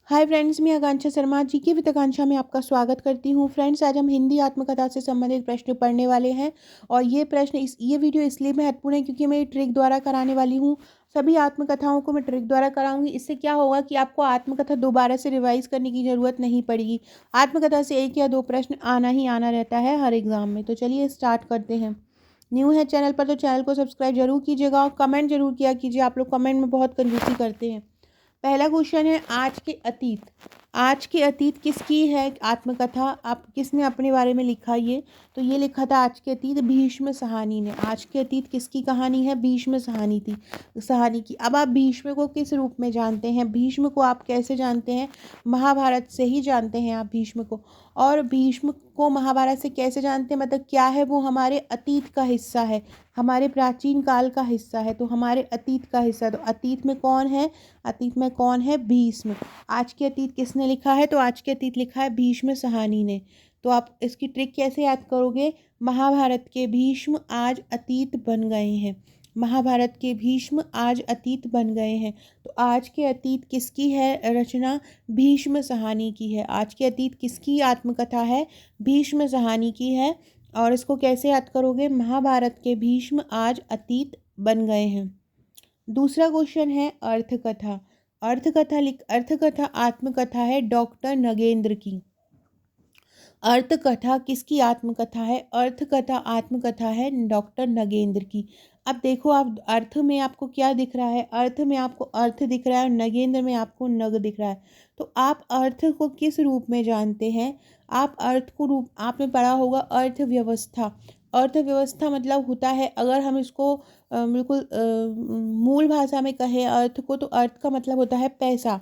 Hi friends, मैं आकांक्षा शर्मा जी की वित्त आकांक्षा में आपका स्वागत करती हूँ। फ्रेंड्स, आज हम हिंदी आत्मकथा से संबंधित प्रश्न पढ़ने वाले हैं और ये वीडियो इसलिए महत्वपूर्ण है क्योंकि मैं ये ट्रिक द्वारा कराने वाली हूँ। सभी आत्मकथाओं को मैं ट्रिक द्वारा कराऊंगी। इससे क्या होगा कि आपको आत्मकथा दोबारा से रिवाइज करने की ज़रूरत नहीं पड़ेगी। आत्मकथा से 1 या 2 प्रश्न आना ही आना रहता है हर एग्ज़ाम में। तो चलिए स्टार्ट करते हैं। न्यू है चैनल पर तो चैनल को सब्सक्राइब जरूर कीजिएगा और कमेंट जरूर किया कीजिए। आप लोग कमेंट में बहुत कंजूसी करते हैं। पहला क्वेश्चन है, आज के अतीत। आज के अतीत किसकी है आत्मकथा? आप किसने अपने बारे में लिखा ये? तो ये लिखा था आज के अतीत भीष्म सहानी ने। आज के अतीत किसकी कहानी है? भीष्म सहानी की। अब आप भीष्म को किस रूप में जानते हैं? भीष्म को आप कैसे जानते हैं? महाभारत से ही जानते हैं आप भीष्म को। और भीष्म को महाभारत से कैसे जानते हैं? मतलब क्या है वो? हमारे अतीत का हिस्सा है, हमारे प्राचीन काल का हिस्सा है, तो हमारे अतीत का हिस्सा। तो अतीत में कौन है? अतीत में कौन है? भीष्म। आज के अतीत किसने लिखा है? तो आज के अतीत लिखा है भीष्म सहानी ने। तो आप इसकी ट्रिक कैसे याद करोगे? महाभारत के भीष्म आज अतीत बन गए हैं। महाभारत के भीष्म आज अतीत बन गए हैं। तो आज के अतीत किसकी है रचना? भीष्म सहानी की है। आज के अतीत किसकी आत्मकथा है? भीष्म सहानी की है। और इसको कैसे याद करोगे? महाभारत के भीष्म आज अतीत बन गए हैं। दूसरा क्वेश्चन है, अर्थकथा। अर्थकथा आत्मकथा है डॉक्टर नगेंद्र की। अर्थकथा किसकी आत्मकथा है? अर्थकथा आत्मकथा है डॉक्टर नगेंद्र की। अब देखो, आप अर्थ में आपको क्या दिख रहा है? अर्थ में आपको अर्थ दिख रहा है और नगेंद्र में आपको नग दिख रहा है। तो आप अर्थ को किस रूप में जानते हैं? आप अर्थ को रूप आपने पढ़ा होगा अर्थव्यवस्था। अर्थव्यवस्था मतलब होता है, अगर हम इसको बिल्कुल मूल भाषा में कहें अर्थ को, तो अर्थ का मतलब होता है पैसा।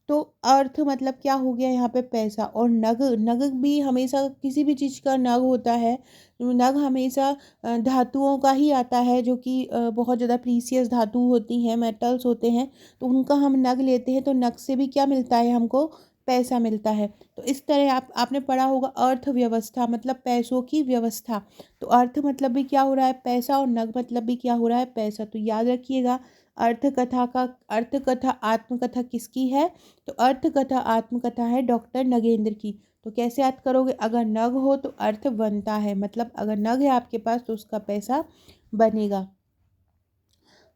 तो अर्थ मतलब क्या हो गया यहाँ पे? पैसा। और नग, नग भी हमेशा किसी भी चीज़ का नग होता है। नग हमेशा धातुओं का ही आता है, जो कि बहुत ज़्यादा प्रीसियस धातु होती हैं, मेटल्स होते हैं, तो उनका हम नग लेते हैं। तो नग से भी क्या मिलता है हमको? पैसा मिलता है। तो इस तरह आपने पढ़ा होगा अर्थव्यवस्था मतलब पैसों की व्यवस्था। तो अर्थ मतलब भी क्या हो रहा है? पैसा। और नग मतलब भी क्या हो रहा है? पैसा। तो याद रखिएगा, अर्थकथा आत्मकथा किसकी है? तो अर्थकथा आत्मकथा है डॉक्टर नगेंद्र की। तो कैसे याद करोगे? अगर नग हो तो अर्थ बनता है, मतलब अगर नग है आपके पास तो उसका पैसा बनेगा।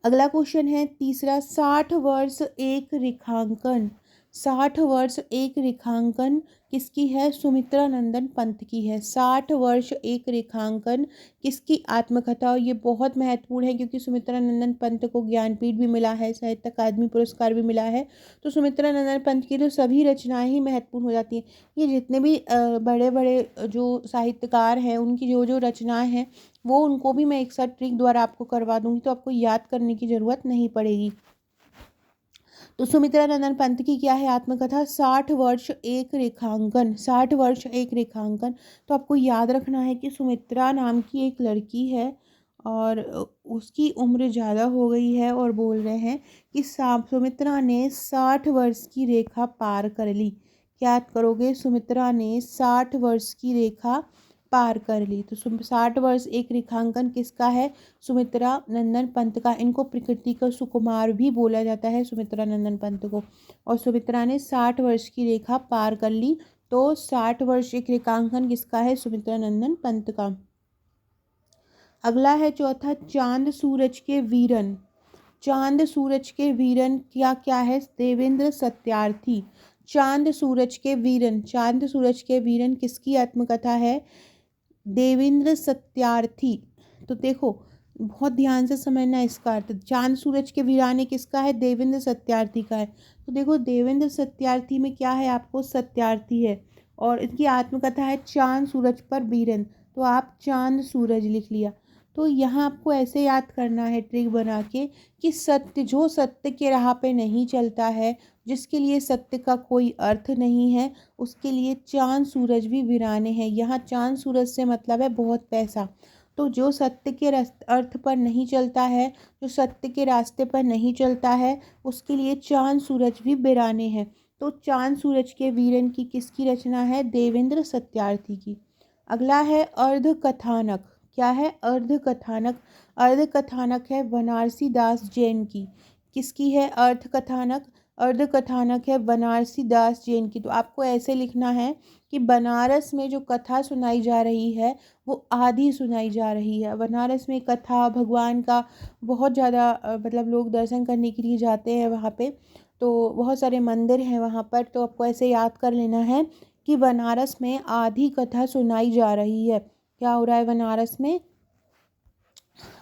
अगला क्वेश्चन है तीसरा, 60 वर्ष एक रेखांकन। 60 वर्ष एक रेखांकन किसकी है? सुमित्रा नंदन पंत की है। 60 वर्ष एक रेखांकन किसकी आत्मकथा? और ये बहुत महत्वपूर्ण है क्योंकि सुमित्रा नंदन पंत को ज्ञानपीठ भी मिला है, साहित्य अकादमी पुरस्कार भी मिला है। तो सुमित्रा नंदन पंत की तो सभी रचनाएं ही महत्वपूर्ण हो जाती हैं। ये जितने भी बड़े बड़े जो साहित्यकार हैं, उनकी जो जो रचनाएं हैं, वो उनको भी मैं एक साथ ट्रिक द्वारा आपको करवा दूंगी, तो आपको याद करने की ज़रूरत नहीं पड़ेगी। तो सुमित्रा नंदन पंत की क्या है आत्मकथा? 60 वर्ष एक रेखांकन। 60 वर्ष एक रेखांकन। तो आपको याद रखना है कि सुमित्रा नाम की एक लड़की है और उसकी उम्र ज़्यादा हो गई है और बोल रहे हैं कि सुमित्रा ने 60 वर्ष की रेखा पार कर ली। क्या याद करोगे? सुमित्रा ने 60 वर्ष की रेखा पार कर ली। तो 60 वर्ष एक रेखांकन किसका है? सुमित्रा नंदन पंत का। इनको प्रकृति का सुकुमार भी बोला जाता है, सुमित्रा नंदन पंत को। और सुमित्रा ने 60 वर्ष की रेखा पार कर ली। तो 60 वर्ष एक रेखांकन किसका है? सुमित्रा नंदन पंत का। अगला है चौथा, चांद सूरज के वीरन। चांद सूरज के वीरन क्या क्या है? देवेंद्र सत्यार्थी। चांद सूरज के वीरन, चांद सूरज के वीरन किसकी आत्मकथा है? देवेंद्र सत्यार्थी। तो देखो, बहुत ध्यान से समझना इसका अर्थ। चांद सूरज के वीराने किसका है? देवेंद्र सत्यार्थी का है। तो देखो, देवेंद्र सत्यार्थी में क्या है? आपको सत्यार्थी है और इनकी आत्मकथा है चांद सूरज पर वीरन। तो आप चांद सूरज लिख लिया। तो यहाँ आपको ऐसे याद करना है ट्रिक बना के कि सत्य, जो सत्य के राह पे नहीं चलता है, जिसके लिए सत्य का कोई अर्थ नहीं है, उसके लिए चांद सूरज भी वीराने हैं। यहाँ चांद सूरज से मतलब है बहुत पैसा। तो जो सत्य के अर्थ पर नहीं चलता है, जो सत्य के रास्ते पर नहीं चलता है, उसके लिए चांद सूरज भी वीराने हैं। तो चांद सूरज के वीरन की किसकी रचना है? देवेंद्र सत्यार्थी की। अगला है अर्ध कथानक। क्या है? अर्ध कथानक। अर्ध कथानक है बनारसी दास जैन की। किसकी है अर्थ कथानक? अर्ध कथानक है बनारसी दास जैन की। तो आपको ऐसे लिखना है कि बनारस में जो कथा सुनाई जा रही है वो आधी सुनाई जा रही है। बनारस में कथा भगवान का बहुत ज़्यादा मतलब लोग दर्शन करने के लिए जाते हैं वहाँ पे, तो बहुत सारे मंदिर हैं वहाँ पर। तो आपको ऐसे याद कर लेना है कि बनारस में आधी कथा सुनाई जा रही है। क्या हो रहा है बनारस में?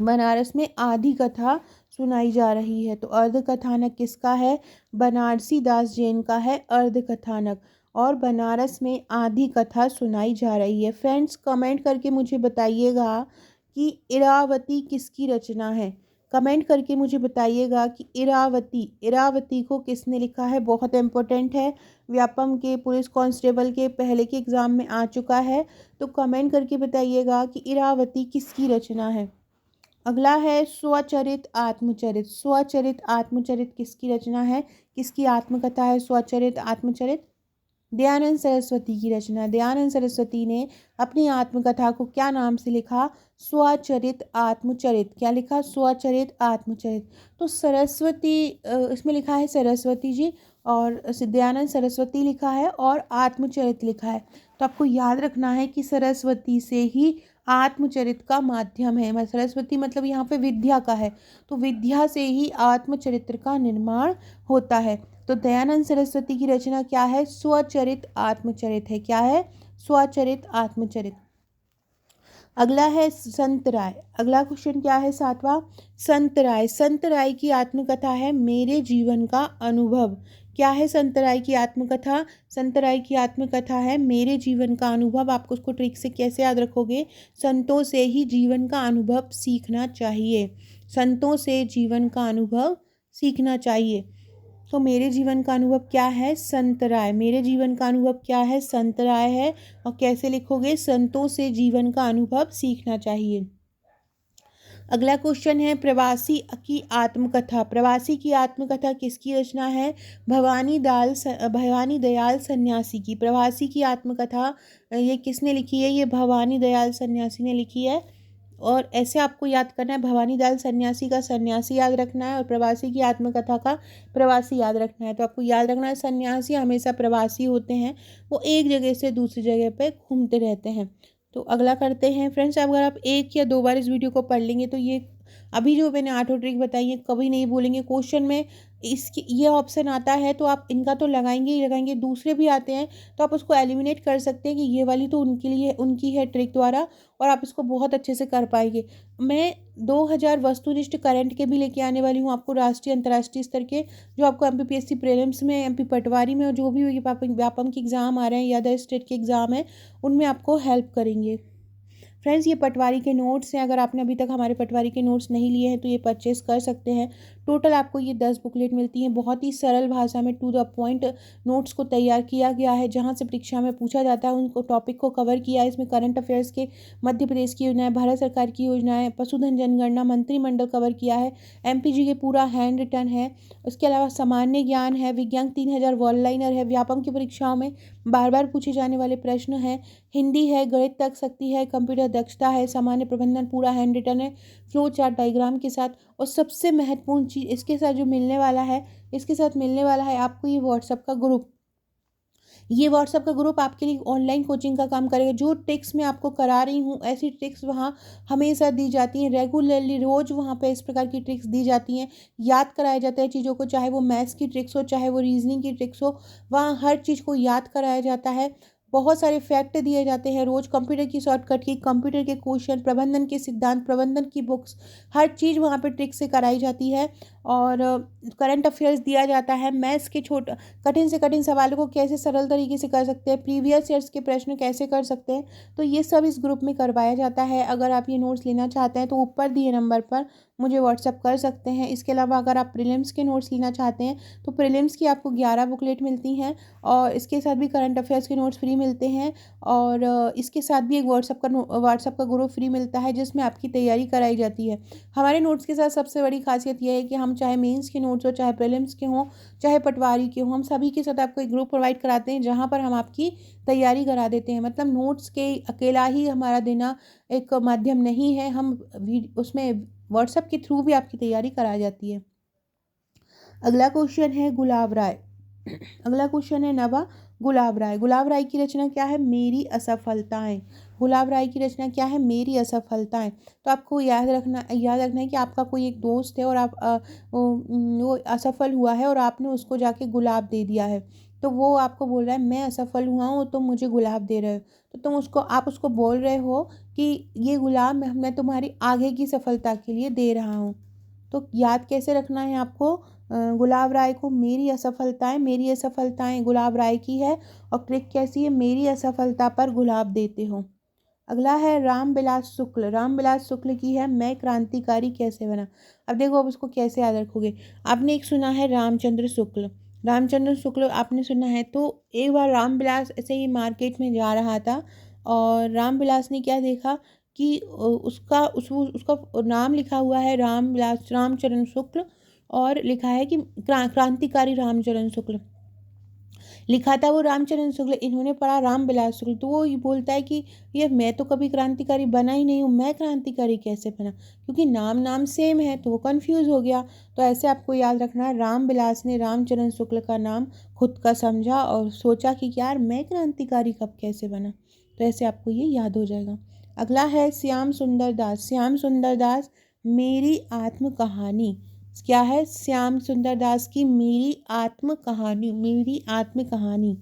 बनारस में आधी कथा सुनाई जा रही है। तो अर्ध कथानक किसका है? बनारसी दास जैन का है अर्ध कथानक। और बनारस में आधी कथा सुनाई जा रही है। फ्रेंड्स कमेंट करके मुझे बताइएगा कि इरावती किसकी रचना है। कमेंट करके मुझे बताइएगा कि इरावती को किसने लिखा है। बहुत इम्पोर्टेंट है, व्यापम के पुलिस कांस्टेबल के पहले के एग्ज़ाम में आ चुका है। तो कमेंट करके बताइएगा कि इरावती किसकी रचना है। अगला है स्वचरित आत्मचरित। स्वचरित आत्मचरित किसकी रचना है, किसकी आत्मकथा है स्वचरित आत्मचरित? दयानंद सरस्वती की रचना। दयानंद सरस्वती ने अपनी आत्मकथा को क्या नाम से लिखा? स्वचरित आत्मचरित। क्या लिखा? स्वचरित आत्मचरित। तो सरस्वती इसमें लिखा है सरस्वती जी, और दयानंद सरस्वती लिखा है और आत्मचरित लिखा है। तो आपको याद रखना है कि सरस्वती से ही आत्मचरित का माध्यम है। सरस्वती मतलब यहाँ पे विद्या का है, तो विद्या से ही आत्मचरित्र का निर्माण होता है। तो दयानंद सरस्वती की रचना क्या है? स्वचरित आत्मचरित है। क्या है? स्वचरित आत्मचरित। अगला है संत राय। अगला क्वेश्चन क्या है? सातवां, संत राय। संत राय की आत्मकथा है मेरे जीवन का अनुभव। क्या है संत राय की आत्मकथा? संत राय की आत्मकथा है मेरे जीवन का अनुभव। आपको उसको ट्रिक से कैसे याद रखोगे? संतों से ही जीवन का अनुभव सीखना चाहिए। संतों से जीवन का अनुभव सीखना चाहिए। तो मेरे जीवन का अनुभव क्या है? संत राय। मेरे जीवन का अनुभव क्या है? संत राय है। और कैसे लिखोगे? संतों से जीवन का अनुभव सीखना चाहिए। अगला क्वेश्चन है प्रवासी की आत्मकथा। प्रवासी की आत्मकथा किसकी रचना है? भवानी दयाल सन्यासी की। प्रवासी की आत्मकथा ये किसने लिखी है? ये भवानी दयाल सन्यासी ने लिखी है। और ऐसे आपको याद करना है, भवानी दयाल सन्यासी का सन्यासी याद रखना है और प्रवासी की आत्मकथा का प्रवासी याद रखना है। तो आपको याद रखना है सन्यासी हमेशा प्रवासी होते हैं, वो एक जगह से दूसरी जगह पे घूमते रहते हैं। तो अगला करते हैं फ्रेंड्स। अगर आप एक या दो बार इस वीडियो को पढ़ लेंगे तो ये अभी जो मैंने 8 ट्रिक बताई है कभी नहीं भूलेंगे। क्वेश्चन में इसकी ये ऑप्शन आता है तो आप इनका तो लगाएंगे ही लगाएंगे, दूसरे भी आते हैं तो आप उसको एलिमिनेट कर सकते हैं कि ये वाली तो उनके लिए उनकी है ट्रिक द्वारा, और आप इसको बहुत अच्छे से कर पाएंगे। मैं 2000 वस्तुनिष्ठ करंट के भी लेके आने वाली हूँ आपको, राष्ट्रीय अंतर्राष्ट्रीय स्तर के, जो आपको MPPSC प्रीलिम्स में, MP पटवारी में, और जो भी व्यापम के एग्ज़ाम आ रहे हैं या अदर स्टेट के एग्ज़ाम है उनमें आपको हेल्प करेंगे। फ्रेंड्स ये पटवारी के नोट्स हैं, अगर आपने अभी तक हमारे पटवारी के नोट्स नहीं लिए हैं तो ये परचेस कर सकते हैं। टोटल आपको ये 10 बुकलेट मिलती हैं। बहुत ही सरल भाषा में टू द पॉइंट नोट्स को तैयार किया गया है, जहाँ से परीक्षा में पूछा जाता है उनको टॉपिक को कवर किया है। इसमें करंट अफेयर्स के, मध्य प्रदेश की योजनाएं, भारत सरकार की योजनाएं, पशुधन जनगणना, मंत्रिमंडल कवर किया है, MPG के पूरा हैंड रिटन है। उसके अलावा सामान्य ज्ञान है, विज्ञान 3000 वन लाइनर है, व्यापम की परीक्षाओं में बार बार पूछे जाने वाले प्रश्न हैं, हिंदी है, गणित तक शक्ति है, कंप्यूटर दक्षता है, सामान्य प्रबंधन पूरा हैंड रिटन है फ्लो चार्ट डायग्राम के साथ। और सबसे महत्वपूर्ण चीज़ इसके साथ जो मिलने वाला है, इसके साथ मिलने वाला है आपको ये व्हाट्सएप का ग्रुप। ये व्हाट्सएप का ग्रुप आपके लिए ऑनलाइन कोचिंग का काम करेगा। जो ट्रिक्स मैं आपको करा रही हूँ ऐसी ट्रिक्स वहाँ हमेशा दी जाती हैं, रेगुलरली रोज़ वहाँ पे इस प्रकार की ट्रिक्स दी जाती हैं, याद कराया जाता है चीज़ों को, चाहे वो मैथ्स की ट्रिक्स हो, चाहे वो रीजनिंग की ट्रिक्स हो, वहाँ हर चीज़ को याद कराया जाता है। बहुत सारे फैक्ट दिए जाते हैं रोज़, कंप्यूटर की शॉर्टकट की, कंप्यूटर के क्वेश्चन, प्रबंधन के सिद्धांत, प्रबंधन की बुक्स, हर चीज़ वहाँ पे ट्रिक से कराई जाती है। और करंट अफेयर्स दिया जाता है, मैथ्स के कठिन से कठिन सवालों को कैसे सरल तरीके से कर सकते हैं, प्रीवियस ईयर्स के प्रश्न कैसे कर सकते हैं, तो ये सब इस ग्रुप में करवाया जाता है। अगर आप ये नोट्स लेना चाहते हैं तो ऊपर दिए नंबर पर मुझे व्हाट्सअप कर सकते हैं। इसके अलावा अगर आप प्रीलिम्स के नोट्स लेना चाहते हैं तो प्रीलिम्स की आपको 11 बुकलेट मिलती हैं, और इसके साथ भी करंट अफेयर्स के नोट्स फ्री मिलते हैं। और इसके साथ भी एक व्हाट्सअप का ग्रुप फ्री मिलता है जिसमें आपकी तैयारी कराई जाती है। हमारे नोट्स के साथ सबसे बड़ी खासियत यह है कि हम चाहे मेंस के नोट्स हो, चाहे प्रीलिम्स के हों, चाहे पटवारी के हों, हम सभी के साथ आपको एक ग्रुप प्रोवाइड कराते हैं जहाँ पर हम आपकी तैयारी करा देते हैं। मतलब नोट्स के अकेला ही हमारा देना एक माध्यम नहीं है, हम उसमें व्हाट्सएप के थ्रू भी आपकी तैयारी कराई जाती है। अगला क्वेश्चन है गुलाब राय। अगला क्वेश्चन है नवा गुलाब राय। गुलाब राय की रचना क्या है? मेरी असफलताएं। गुलाब राय की रचना क्या है? मेरी असफलताएं। तो आपको याद रखना है कि आपका कोई एक दोस्त है और वो असफल हुआ है और आपने उसको जाके गुलाब दे दिया है। तो वो आपको बोल रहा है मैं असफल हुआ हूँ, तुम मुझे गुलाब दे रहे हो। तो आप उसको बोल रहे हो कि ये गुलाब मैं तुम्हारी आगे की सफलता के लिए दे रहा हूँ। तो याद कैसे रखना है आपको गुलाब राय को? मेरी असफलताएं गुलाब राय की है। और ट्रिक कैसी है? मेरी असफलता पर गुलाब देते हो। अगला है रामविलास शुक्ल। रामविलास शुक्ल की है मैं क्रांतिकारी कैसे बना। अब देखो, अब इसको कैसे याद रखोगे? आपने एक सुना है रामचंद्र शुक्ल। रामचंद्र शुक्ल आपने सुना है, तो एक बार रामविलास ऐसे ही मार्केट में जा रहा था और रामविलास ने क्या देखा कि उसका नाम लिखा हुआ है रामचरण शुक्ल, और लिखा है कि क्रांतिकारी रामचरण शुक्ल लिखा था वो रामचरण शुक्ल। इन्होंने पढ़ा रामविलास शुक्ल, तो वो ये बोलता है कि ये मैं तो कभी क्रांतिकारी बना ही नहीं हूँ, मैं क्रांतिकारी कैसे बना? क्योंकि नाम नाम सेम है, तो वो कंफ्यूज हो गया। तो ऐसे आपको याद रखना है, रामविलास ने रामचरण शुक्ल का नाम खुद का समझा और सोचा कि यार मैं क्रांतिकारी कब कैसे बना। तो ऐसे आपको ये याद हो जाएगा। अगला है श्याम सुंदर दास। श्याम सुंदर दास मेरी आत्म कहानी। क्या है? श्याम सुंदर दास की मेरी आत्म कहानी। मेरी आत्म कहानी।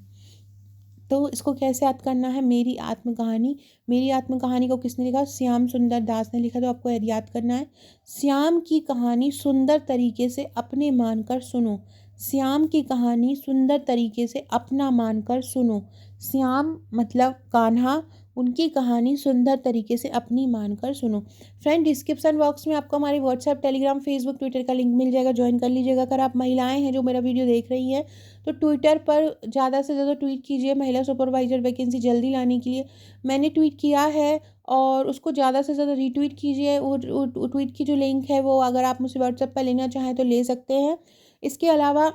तो इसको कैसे याद करना है? मेरी आत्म कहानी। मेरी आत्म कहानी को किसने लिखा? श्याम सुंदर दास ने लिखा। तो आपको याद करना है, श्याम की कहानी सुंदर तरीके से अपने मानकर सुनो। श्याम की कहानी सुंदर तरीके से अपना मानकर सुनो। श्याम मतलब कान्हा, उनकी कहानी सुंदर तरीके से अपनी मानकर सुनो। फ्रेंड, डिस्क्रिप्शन बॉक्स में आपको हमारे व्हाट्सएप, टेलीग्राम, फेसबुक, ट्विटर का लिंक मिल जाएगा, ज्वाइन कर लीजिएगा। अगर आप महिलाएं हैं जो मेरा वीडियो देख रही हैं, तो ट्विटर पर ज़्यादा से ज़्यादा ट्वीट कीजिए महिला सुपरवाइजर वैकेंसी जल्दी लाने के लिए। मैंने ट्वीट किया है और उसको ज़्यादा से ज़्यादा रीट्वीट कीजिए। वो ट्वीट की जो लिंक है वो अगर आप मुझसे व्हाट्सएप पर लेना चाहें तो ले सकते हैं। इसके अलावा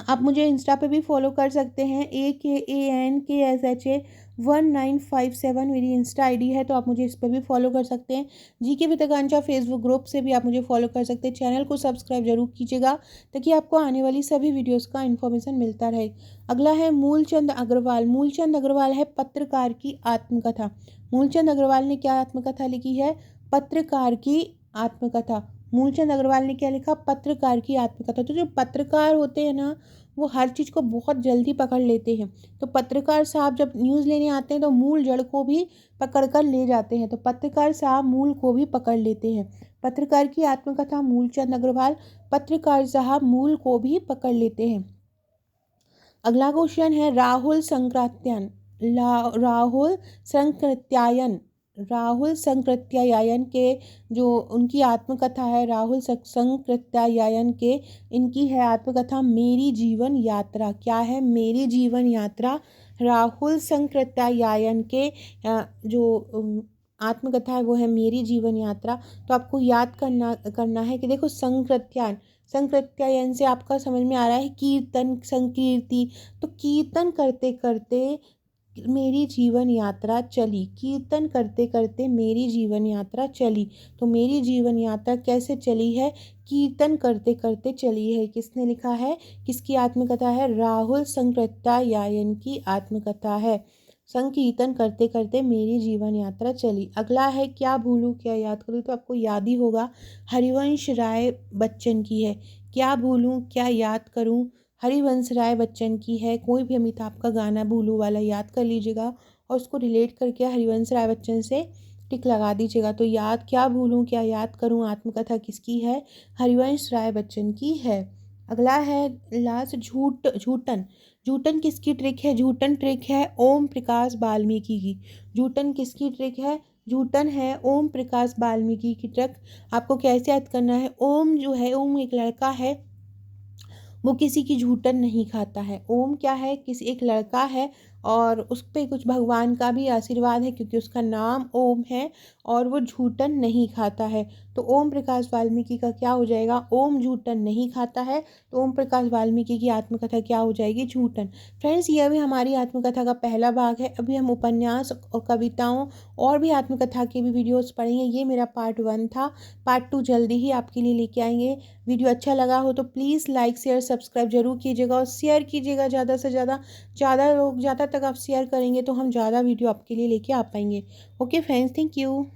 आप मुझे इंस्टा पे भी फॉलो कर सकते हैं। AKANKSHA1957 मेरी इंस्टा आईडी है, तो आप मुझे इस पर भी फॉलो कर सकते हैं। GK with Akanksha Facebook group से भी आप मुझे फॉलो कर सकते हैं। चैनल को सब्सक्राइब जरूर कीजिएगा ताकि आपको आने वाली सभी वीडियोस का इन्फॉर्मेशन मिलता रहे। अगला है मूलचंद अग्रवाल। मूलचंद अग्रवाल है पत्रकार की आत्मकथा। मूलचंद अग्रवाल ने क्या आत्मकथा लिखी है? पत्रकार की आत्मकथा। मूलचंद अग्रवाल ने क्या लिखा? पत्रकार की आत्मकथा। तो जो पत्रकार होते हैं ना, वो हर चीज़ को बहुत जल्दी पकड़ लेते हैं। तो पत्रकार साहब जब न्यूज़ लेने आते हैं तो मूल जड़ को भी पकड़ कर ले जाते हैं। तो पत्रकार साहब मूल को भी पकड़ लेते हैं। पत्रकार की आत्मकथा मूलचंद अग्रवाल। पत्रकार साहब मूल को भी पकड़ लेते हैं। अगला क्वेश्चन है राहुल संकृत्यायन। राहुल संकृत्यायन। राहुल संकृत्यायन के जो उनकी आत्मकथा है, राहुल संकृत्यायन के, इनकी है आत्मकथा मेरी जीवन यात्रा। क्या है? मेरी जीवन यात्रा। राहुल संकृत्यायन के जो आत्मकथा है वो है मेरी जीवन यात्रा। तो आपको याद करना है कि देखो, संकृत्यायन से आपका समझ में आ रहा है कीर्तन, संकीर्ति। तो कीर्तन करते करते मेरी जीवन यात्रा चली। कीर्तन करते करते मेरी जीवन यात्रा चली। तो मेरी जीवन यात्रा कैसे चली है? कीर्तन करते करते चली है। किसने लिखा है? किसकी आत्मकथा है? राहुल संकृत्यायन की आत्मकथा है। संकीर्तन करते करते मेरी जीवन यात्रा चली। अगला है क्या भूलूं क्या याद करूं। तो आपको याद ही होगा, हरिवंश राय बच्चन की है। क्या भूलूं क्या याद करूं, हरिवंश राय बच्चन की है। कोई भी अमिताभ का गाना भूलू वाला याद कर लीजिएगा और उसको रिलेट करके हरिवंश राय बच्चन से टिक लगा दीजिएगा। तो याद क्या भूलूं क्या याद करूं आत्मकथा किसकी है? हरिवंश राय बच्चन की है। अगला है लास्ट झूठन। झूठन किसकी ट्रिक है? झूठन ट्रिक है ओम प्रकाश वाल्मीकि की। झूठन किसकी ट्रिक है? झूठन है ओम प्रकाश वाल्मीकि की ट्रिक। आपको कैसे याद करना है? ओम जो है, ओम एक लड़का है, वो किसी की झूठन नहीं खाता है। ओम क्या है? किसी एक लड़का है और उस पे कुछ भगवान का भी आशीर्वाद है क्योंकि उसका नाम ओम है और वो झूठन नहीं खाता है। तो ओम प्रकाश वाल्मीकि का क्या हो जाएगा, ओम झूठन नहीं खाता है, तो ओम प्रकाश वाल्मीकि की आत्मकथा क्या हो जाएगी, झूठन। फ्रेंड्स, ये भी हमारी आत्मकथा का पहला भाग है। अभी हम उपन्यास और कविताओं और भी आत्मकथा के भी वीडियोस पढ़ेंगे। ये मेरा पार्ट 1 था। पार्ट 2 जल्दी ही आपके लिए लेके आएंगे। वीडियो अच्छा लगा हो तो प्लीज़ लाइक शेयर सब्सक्राइब जरूर कीजिएगा और शेयर कीजिएगा ज़्यादा से ज़्यादा। ज़्यादा लोग ज़्यादा तक आप शेयर करेंगे तो हम ज़्यादा वीडियो आपके लिए लेके आ पाएंगे। Okay friends, thank you.